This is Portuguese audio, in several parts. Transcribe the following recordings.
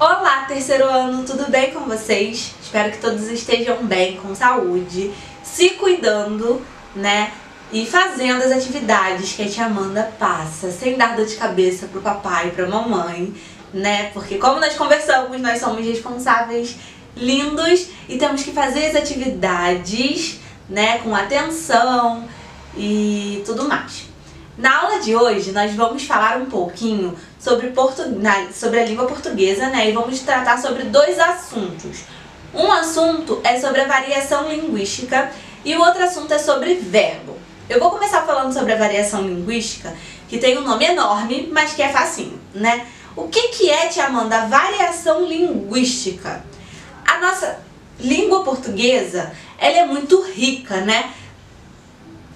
Olá, terceiro ano, tudo bem com vocês? Espero que todos estejam bem, com saúde, se cuidando, né? E fazendo as atividades que a tia Amanda passa, sem dar dor de cabeça pro papai e pra mamãe, né? Porque como nós conversamos, nós somos responsáveis lindos e temos que fazer as atividades, né, com atenção e tudo mais. Na aula de hoje nós vamos falar um pouquinho sobre a língua portuguesa, né, e vamos tratar sobre dois assuntos. Um assunto é sobre a variação linguística e o outro assunto é sobre verbo. Eu vou começar falando sobre a variação linguística, que tem um nome enorme, mas que é facinho, né? O que é, tia Amanda, a variação linguística? A nossa língua portuguesa, ela é muito rica, né?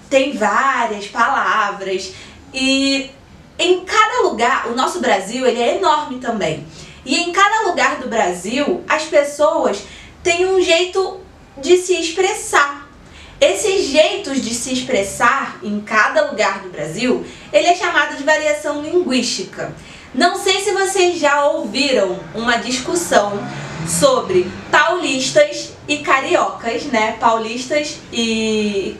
Tem várias palavras e em cada lugar, o nosso Brasil, ele é enorme também. E em cada lugar do Brasil, as pessoas têm um jeito de se expressar. Esses jeitos de se expressar em cada lugar do Brasil, ele é chamado de variação linguística. Não sei se vocês já ouviram uma discussão sobre paulistas e cariocas, né? Paulistas e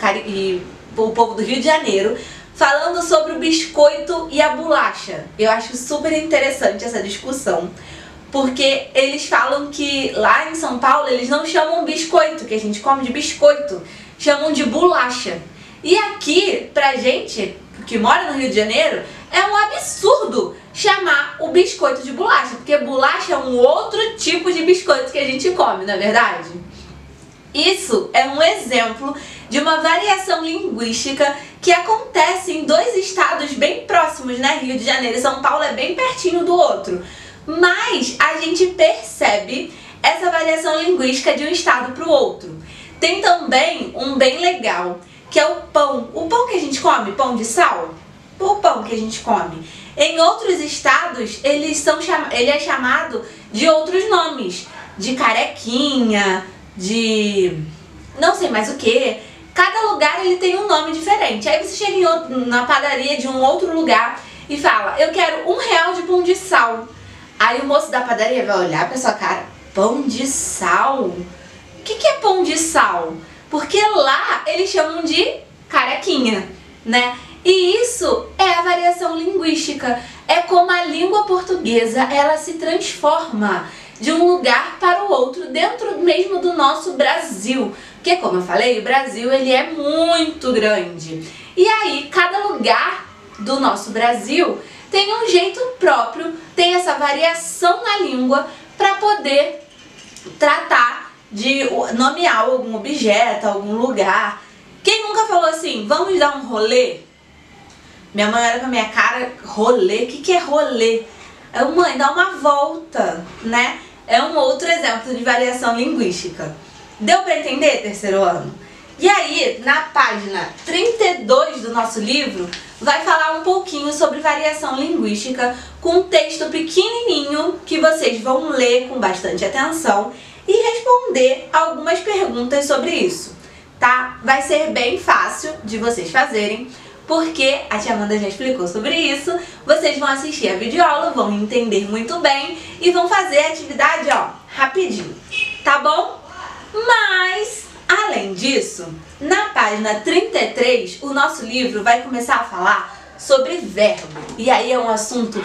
o povo do Rio de Janeiro, falando sobre o biscoito e a bolacha. Eu acho super interessante essa discussão, porque eles falam que lá em São Paulo eles não chamam biscoito, que a gente come de biscoito, chamam de bolacha. E aqui, pra gente que mora no Rio de Janeiro, é um absurdo chamar o biscoito de bolacha, porque bolacha é um outro tipo de biscoito que a gente come, não é verdade? Isso é um exemplo de uma variação linguística que acontece em dois estados bem próximos, né? Rio de Janeiro e São Paulo é bem pertinho do outro. Mas a gente percebe essa variação linguística de um estado para o outro. Tem também um bem legal, que é o pão. O pão que a gente come, pão de sal, o pão que a gente come. Em outros estados, ele é chamado de outros nomes, de carequinha, de não sei mais o que. Cada lugar ele tem um nome diferente. Aí você chega na padaria de um outro lugar e fala: eu quero R$1 de pão de sal. Aí o moço da padaria vai olhar pra sua cara: pão de sal? O que é pão de sal? Porque lá eles chamam de carequinha, né? E isso é a variação linguística. É como a língua portuguesa, ela se transforma de um lugar para o outro dentro mesmo do nosso Brasil. Porque, como eu falei, o Brasil ele é muito grande. E aí, cada lugar do nosso Brasil tem um jeito próprio, tem essa variação na língua para poder tratar de nomear algum objeto, algum lugar. Quem nunca falou assim, vamos dar um rolê? Minha mãe olha pra minha cara, rolê? O que é rolê? Eu, mãe, dá uma volta, né? É um outro exemplo de variação linguística. Deu pra entender, terceiro ano? E aí, na página 32 do nosso livro, vai falar um pouquinho sobre variação linguística com um texto pequenininho que vocês vão ler com bastante atenção e responder algumas perguntas sobre isso, tá? Vai ser bem fácil de vocês fazerem, porque a tia Amanda já explicou sobre isso. Vocês vão assistir a videoaula, vão entender muito bem e vão fazer a atividade, ó, rapidinho, tá bom? Mas, além disso, na página 33, o nosso livro vai começar a falar sobre verbo. E aí é um assunto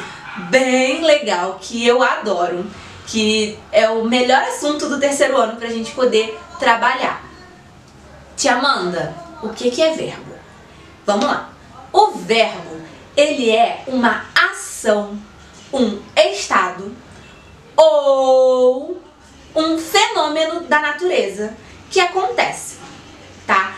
bem legal, que eu adoro, que é o melhor assunto do terceiro ano pra gente poder trabalhar. Tia Amanda, o que é verbo? Vamos lá. O verbo, ele é uma ação, um estado ou um fenômeno da natureza que acontece, tá?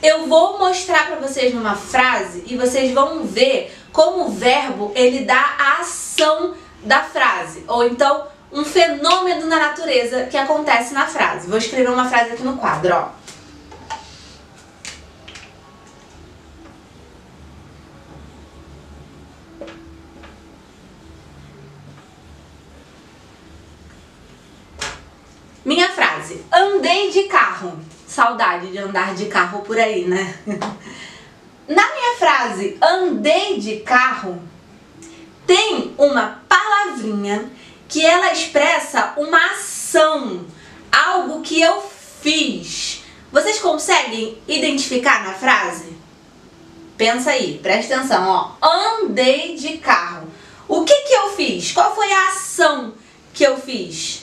Eu vou mostrar pra vocês numa frase e vocês vão ver como o verbo, ele dá a ação da frase, ou então um fenômeno na natureza que acontece na frase. Vou escrever uma frase aqui no quadro, ó. Minha frase: andei de carro. Saudade de andar de carro por aí, né? Na minha frase andei de carro, tem uma palavrinha que ela expressa uma ação, algo que eu fiz. Vocês conseguem identificar na frase? Pensa aí, presta atenção, ó. Andei de carro. O que eu fiz? Qual foi a ação que eu fiz?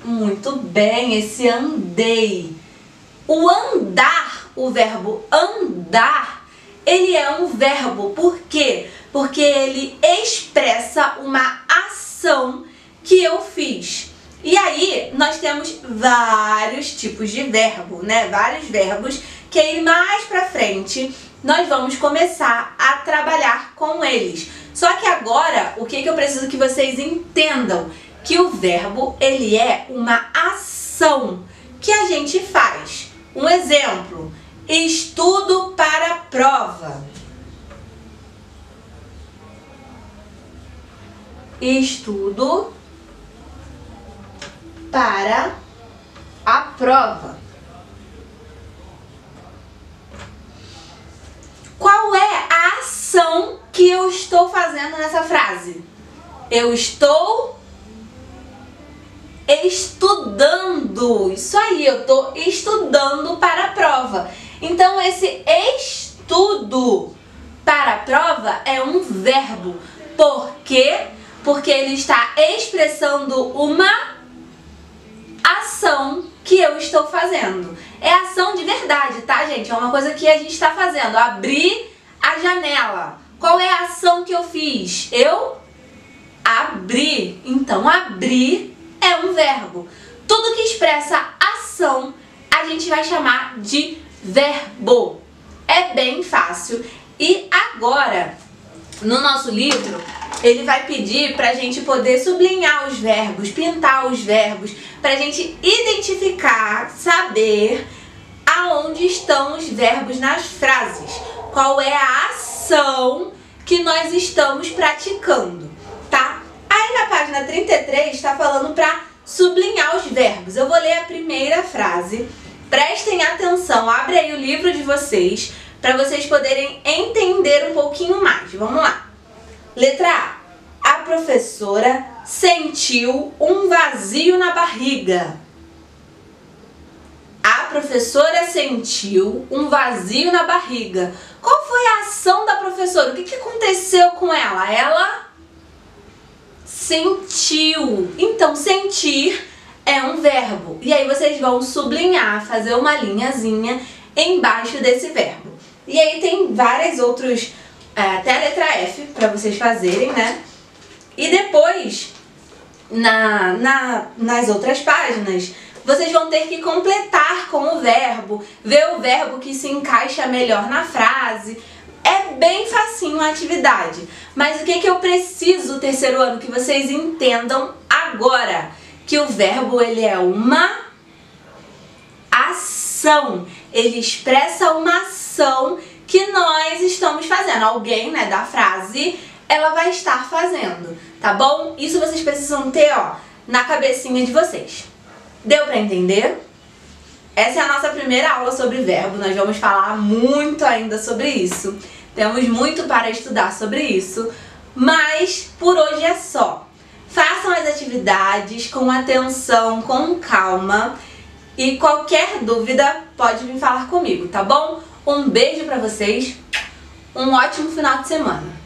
Muito bem, esse andei. O andar, o verbo andar, ele é um verbo. Por quê? Porque ele expressa uma ação que eu fiz. E aí, nós temos vários tipos de verbo, né? Vários verbos que aí mais pra frente nós vamos começar a trabalhar com eles. Só que agora, o que eu preciso que vocês entendam? Que o verbo, ele é uma ação que a gente faz. Um exemplo, estudo para a prova. Estudo para a prova. Qual é a ação que eu estou fazendo nessa frase? Eu estou estudando. Isso aí, eu estou estudando para a prova. Então, esse estudo para a prova é um verbo. Por quê? Porque ele está expressando uma ação que eu estou fazendo. É ação de verdade, tá, gente? É uma coisa que a gente está fazendo. Abrir a janela. Qual é a ação que eu fiz? Eu abri. Então, abrir é um verbo. Tudo que expressa ação, a gente vai chamar de verbo. É bem fácil. E agora, no nosso livro, ele vai pedir pra gente poder sublinhar os verbos, pintar os verbos, pra gente identificar, saber aonde estão os verbos nas frases. Qual é a ação que nós estamos praticando, tá? Aí na página 33 está falando pra sublinhar os verbos. Eu vou ler a primeira frase. Prestem atenção, abre aí o livro de vocês, para vocês poderem entender um pouquinho mais. Vamos lá. Letra A. A professora sentiu um vazio na barriga. A professora sentiu um vazio na barriga. Qual foi a ação da professora? O que aconteceu com ela? Ela sentiu. Então, sentir é um verbo. E aí vocês vão sublinhar, fazer uma linhazinha embaixo desse verbo. E aí tem vários outros, até a letra F, para vocês fazerem, né? E depois, nas outras páginas, vocês vão ter que completar com o verbo, ver o verbo que se encaixa melhor na frase. É bem facinho a atividade. Mas o que eu preciso, terceiro ano, que vocês entendam agora? Que o verbo, ele é uma ação. Ele expressa uma ação que nós estamos fazendo. Alguém, né, da frase, ela vai estar fazendo, tá bom? Isso vocês precisam ter, ó, na cabecinha de vocês. Deu pra entender? Essa é a nossa primeira aula sobre verbo. Nós vamos falar muito ainda sobre isso. Temos muito para estudar sobre isso. Mas por hoje é só. Façam as atividades com atenção, com calma. E qualquer dúvida pode vir falar comigo, tá bom? Um beijo pra vocês. Um ótimo final de semana.